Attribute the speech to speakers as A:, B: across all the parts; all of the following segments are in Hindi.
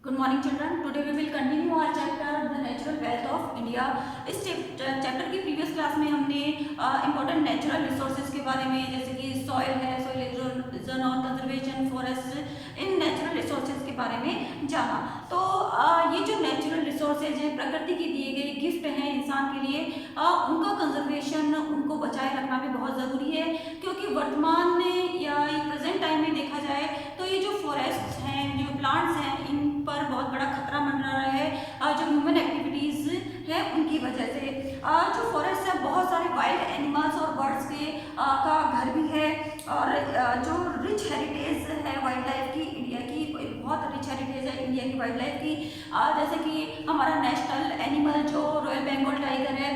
A: Good morning children. Today we will continue our chapter The Natural Wealth of India. इस चैप्टर की प्रीवियस क्लास में हमने इम्पोर्टेंट नेचुरल रिसोर्सेज के बारे में, जैसे कि सॉइल है, सॉइल इरोजन और conservation, forest, in natural resources के बारे में जाना। तो ये जो नेचुरल रिसोर्सेज हैं, प्रकृति के दिए गए गिफ्ट हैं इंसान के लिए, उनका कंजर्वेशन, उनको बचाए रखना भी बहुत ज़रूरी है, क्योंकि वर्तमान में या प्रेजेंट टाइम में देखा जाए तो ये जो फॉरेस्ट हैं, जो प्लांट्स हैं, इन पर बहुत बड़ा खतरा मंडरा रहा है, जो ह्यूमन एक्टिविटीज़ है उनकी वजह से। जो फॉरेस्ट है, बहुत सारे वाइल्ड एनिमल्स और बर्ड्स के का घर भी है, और जो रिच हेरिटेज है वाइल्ड लाइफ की, इंडिया की बहुत रिच हेरिटेज है इंडिया की वाइल्ड लाइफ की। जैसे कि हमारा नेशनल एनिमल जो रॉयल बंगाल टाइगर है,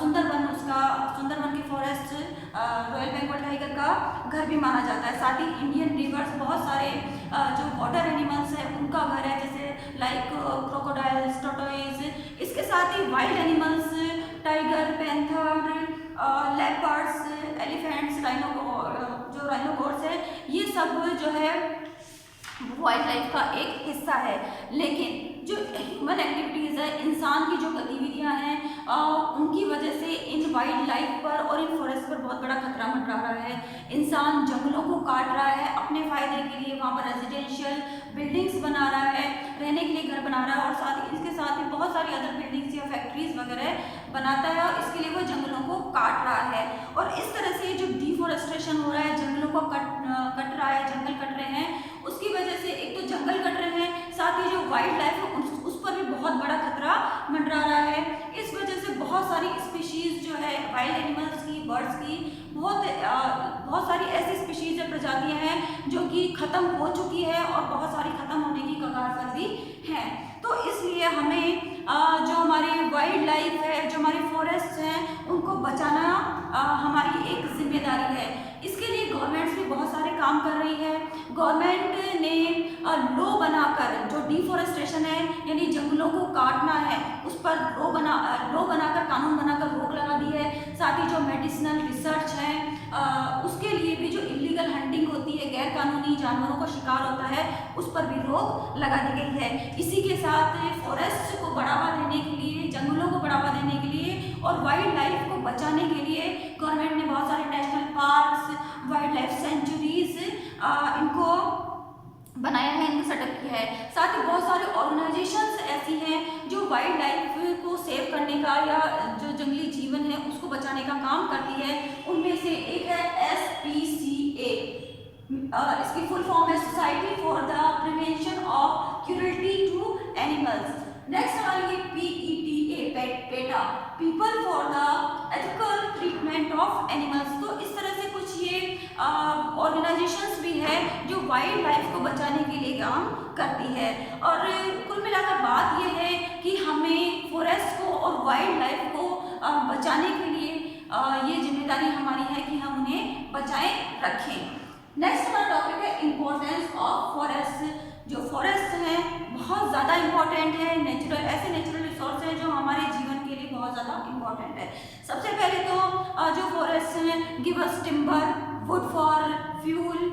A: सुंदरवन की फॉरेस्ट रॉयल बंगाल टाइगर का घर भी माना जाता है। साथ ही इंडियन रिवर्स, बहुत सारे जो वाटर एनिमल्स हैं उनका घर है, जैसे लाइक क्रोकोडाइल्स, टोटोइज। इसके साथ ही wild animals, tiger, panther, leopards, elephants, rhinoceros है, ये सब जो है वाइल्ड लाइफ का एक हिस्सा है। लेकिन जो ह्यूमन एक्टिविटीज़ है, इंसान की जो गतिविधियां हैं, उनकी वजह से इन वाइल्ड लाइफ पर और इन फॉरेस्ट पर बहुत बड़ा खतरा मंडरा रहा है। इंसान जंगलों को काट रहा है अपने फायदे के लिए, वहाँ पर रेजिडेंशियल बिल्डिंग्स बना रहा है, रहने के लिए घर बना रहा है, और इसके साथ ही बहुत सारी अदर बिल्डिंग्स या फैक्ट्रीज वगैरह बनाता है, और इसके लिए वो जंगलों को काट रहा है। और इस तरह से जो डिफॉरेस्टेशन हो रहा है, जंगलों को कट रहा है, जंगल कट रहे हैं, उसकी वजह से एक तो जंगल कट रहे हैं, साथ ही जो वाइल्ड लाइफ है उस पर भी बहुत बड़ा खतरा मंडरा रहा है। इस वजह से बहुत सारी स्पीशीज जो है वाइल्ड एनिमल्स की, बर्ड्स की, बहुत सारी ऐसी स्पीशीज या प्रजातियां हैं जो कि खत्म हो चुकी है और बहुत सारी खत्म होने की कगार पर भी हैं। तो इसलिए हमें जो हमारी वाइल्ड लाइफ है, जो हमारी फॉरेस्ट हैं, उनको बचाना हमारी एक जिम्मेदारी है। इसके लिए गवर्नमेंट्स भी बहुत सारे काम कर रही है। गवर्नमेंट ने लॉ बनाकर, जो डिफॉरेस्टेशन है यानी जंगलों को काटना है, उस पर लॉ बनाकर, कानून बनाकर रोक लगा दी है। साथ ही जो मेडिसिनल रिसर्च है, उसके लिए भी जो इलीगल हंटिंग होती है, गैर कानूनी जानवरों का शिकार होता है, उस पर भी रोक लगा दी गई है। इसी के साथ फॉरेस्ट को बढ़ावा देने के लिए, जंगलों को बढ़ावा देने के लिए और वाइल्ड लाइफ को बचाने के लिए गवर्नमेंट ने बहुत सारे national parks, wild life sanctuaries इनको बनाया है, इनको सेटअप किया है। साथ ही बहुत सारे ऑर्गेनाइजेशंस ऐसी हैं जो वाइल्ड लाइफ को सेव करने का या जो जंगली जीवन है उसको बचाने का काम करती है। उनमें से एक है SPCA, इसकी फुल फॉर्म है society for the prevention of cruelty to animals. Next हमारी PETA, PETA, people for the ethical treatment of animals. तो इस तरह से कुछ ये ऑर्गेनाइजेशंस भी है जो वाइल्ड लाइफ को बचाने के लिए काम करती है। और कुल मिलाकर बात यह है कि हमें फॉरेस्ट को और वाइल्ड लाइफ को बचाने के लिए ये जिम्मेदारी हमारी है कि हम उन्हें बचाए रखें। नेक्स्ट हमारा टॉपिक है इम्पोर्टेंस ऑफ फॉरेस्ट। जो फॉरेस्ट है बहुत ज़्यादा इम्पॉर्टेंट है, ऐसे नेचुरल रिसोर्स है जो हमारे जीवन के लिए बहुत ज़्यादा इम्पॉर्टेंट है। सबसे पहले तो जो फॉरेस्ट हैं give us timber, would for fuel,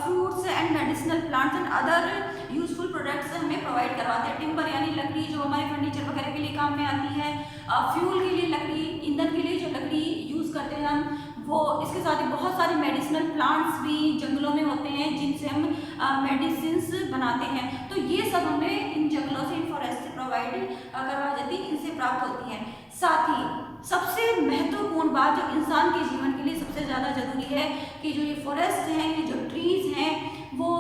A: fruits and medicinal plants and other useful products हमें प्रोवाइड करवाते हैं। टिम्बर यानी लकड़ी जो हमारे फर्नीचर वगैरह के लिए काम में आती है, फ्यूल के लिए लकड़ी, ईंधन के लिए जो लकड़ी यूज़ करते हैं हम वो। इसके साथ ही बहुत सारे मेडिसिनल प्लांट्स भी जंगलों में होते हैं जिनसे हम मेडिसिन्स बनाते हैं। तो ये सब हमें इन जंगलों से, इन फॉरेस्ट से प्रोवाइड करवा जाती, इनसे प्राप्त होती हैं। साथ ही सबसे महत्वपूर्ण बात जो इंसान के जीवन के लिए सबसे ज़्यादा जरूरी है कि जो ये फॉरेस्ट हैं, ये जो ट्रीज हैं, वो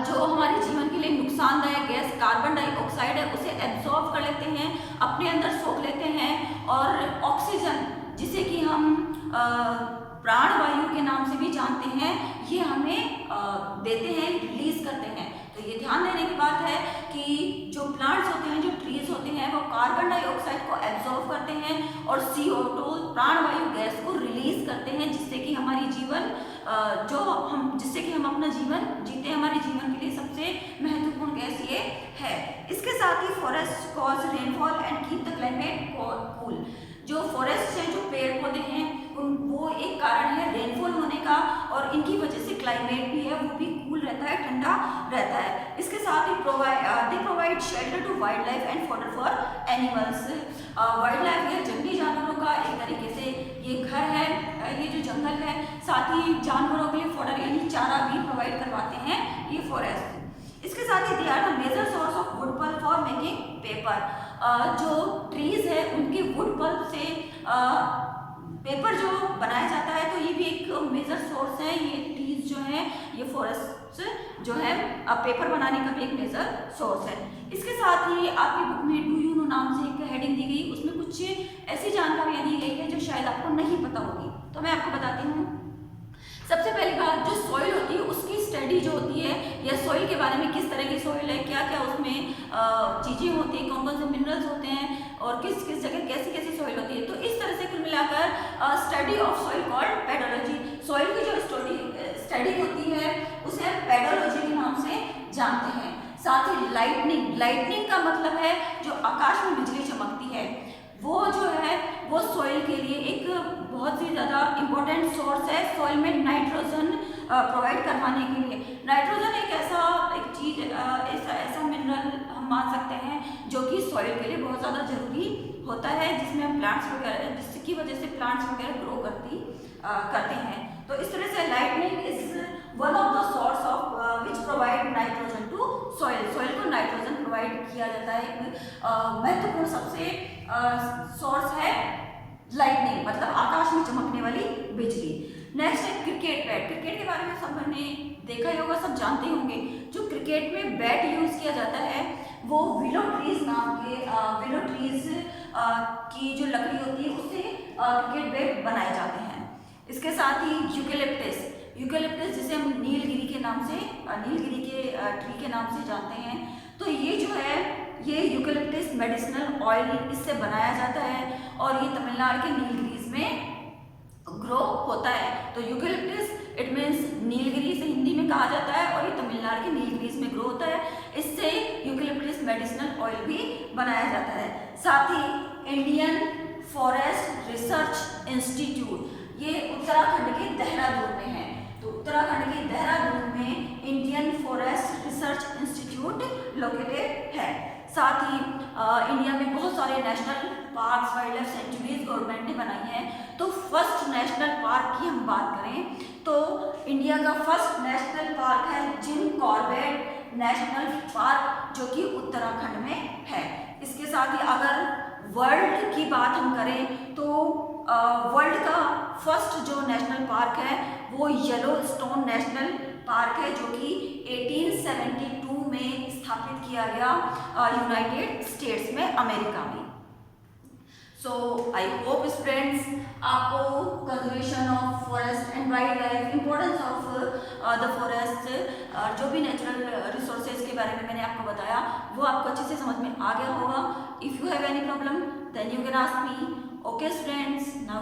A: जो हमारे जीवन के लिए नुकसानदायक गैस कार्बन डाइऑक्साइड है उसे एब्जॉर्ब कर लेते हैं, अपने अंदर सोख लेते हैं, और ऑक्सीजन जिसे कि हम प्राणवायु के नाम से भी जानते हैं, ये हमें देते हैं, रिलीज करते हैं। तो ये ध्यान देने की बात है कि जो प्लांट्स होते हैं, जो ट्रीज होते हैं, वो कार्बन डाइऑक्साइड को एब्जॉर्ब करते हैं और CO2 प्राणवायु गैस को रिलीज करते हैं, जिससे कि हमारी जीवन जिससे कि हम अपना जीवन जीते हैं। हमारे जीवन के लिए सबसे महत्वपूर्ण गैस ये है। इसके साथ ही forest cause rainfall and keep the climate cool. जो फॉरेस्ट हैं, जो पेड़ पौधे हैं, वो एक कारण है रेनफॉल होने का, और इनकी वजह से क्लाइमेट भी है वो भी कूल रहता है, ठंडा रहता है। इसके साथ ही provide shelter to wild life and fodder for animals. Wild life या जंगली जानवरों का एक तरीके से ये घर है, ये जो जंगल है, साथ ही जानवरों के लिए फॉडर यानी चारा भी प्रोवाइड करवाते हैं ये फॉरेस्ट। इसके साथ ही they are the major source of wood pulp for making paper. जो ट्रीज है उनके वुड पल्प से पेपर जो बनाया जाता है, तो ये भी एक मेजर सोर्स है। ये ट्रीज जो है, ये फॉरेस्ट जो है पेपर बनाने का भी एक मेजर सोर्स है। इसके साथ ही आपकी बुक में डू यू नो नाम से एक हेडिंग दी गई, उसमें कुछ ऐसी जानकारियाँ दी गई है जो शायद आपको नहीं पता होगी, तो मैं आपको बताती हूँ। सबसे पहली बात, जो सॉइल होती है उसकी स्टडी जो होती है, या सॉइल के बारे में किस तरह की सॉइल है, क्या क्या उसमें चीज़ें होती हैं, कौन कौन से मिनरल्स होते हैं और किस किस जगह कैसी कैसी सॉइल होती है। तो इस तरह से कुल मिलाकर study of soil called pedology. Soil की जो स्टडी होती है उसे हम पेडोलॉजी के नाम से जानते हैं। साथ ही लाइटनिंग का मतलब है जो आकाश में बिजली चमकती है, वो जो है वो सॉइल के लिए एक बहुत ही ज़्यादा इम्पोर्टेंट सोर्स है सॉइल में नाइट्रोजन प्रोवाइड करवाने के लिए। नाइट्रोजन एक चीज़, ऐसा मिनरल हम मान सकते हैं जो कि सॉइल के लिए बहुत ज़्यादा ज़रूरी होता है, जिसमें हम प्लांट्स वगैरह, जिसकी वजह से प्लांट्स वगैरह ग्रो करते हैं। तो इस तरह से lightning is one of the source of which provide nitrogen to soil. Soil को नाइट्रोजन प्रोवाइड किया जाता है। एक महत्वपूर्ण सबसे सोर्स है लाइटनिंग, मतलब आकाश में चमकने वाली बिजली। नेक्स्ट है क्रिकेट बैट। क्रिकेट के बारे में सबने देखा ही होगा, सब जानते होंगे। जो क्रिकेट में बैट यूज किया जाता है वो विलो ट्रीज नाम के विलो ट्रीज की जो लकड़ी होती है उससे क्रिकेट बैट बनाए जाते हैं। इसके साथ ही यूकेलिप्टस जिसे हम नीलगिरी के ट्री के नाम से जानते हैं, तो ये जो है ये यूकेलिप्टस मेडिसिनल ऑयल इससे बनाया जाता है और ये तमिलनाडु के नीलगिरीज में ग्रो होता है। तो यूकेलिप्टस इट मीन्स नीलगिरी से हिंदी में कहा जाता है और ये तमिलनाडु के नीलगिरीज में ग्रो होता है। इससे यूकेलिप्टस मेडिसिनल ऑयल भी बनाया जाता है। साथ ही इंडियन फॉरेस्ट रिसर्च इंस्टीट्यूट, ये उत्तराखंड के देहरादून में है। तो उत्तराखंड के देहरादून में Indian forest research institute located है। साथ ही इंडिया में बहुत सारे national parks, wild life sanctuaries government ने बनाई हैं। तो फर्स्ट नेशनल पार्क की हम बात करें तो इंडिया का फर्स्ट नेशनल पार्क है जिम कॉर्बेट नेशनल पार्क, जो कि उत्तराखंड में है। इसके साथ ही अगर वर्ल्ड की बात हम करें तो वर्ल्ड का फर्स्ट जो नेशनल पार्क है वो येलोस्टोन नेशनल पार्क है, जो कि 1872 में स्थापित किया गया यूनाइटेड स्टेट्स में, अमेरिका में। सो आई होप स्टूडेंट्स आपको conservation of forest and wild life, importance of the forest, जो भी नेचुरल रिसोर्सेज के बारे में मैंने आपको बताया वो आपको अच्छे से समझ में आ गया होगा। If you have any problem then you can ask me. Okay students, now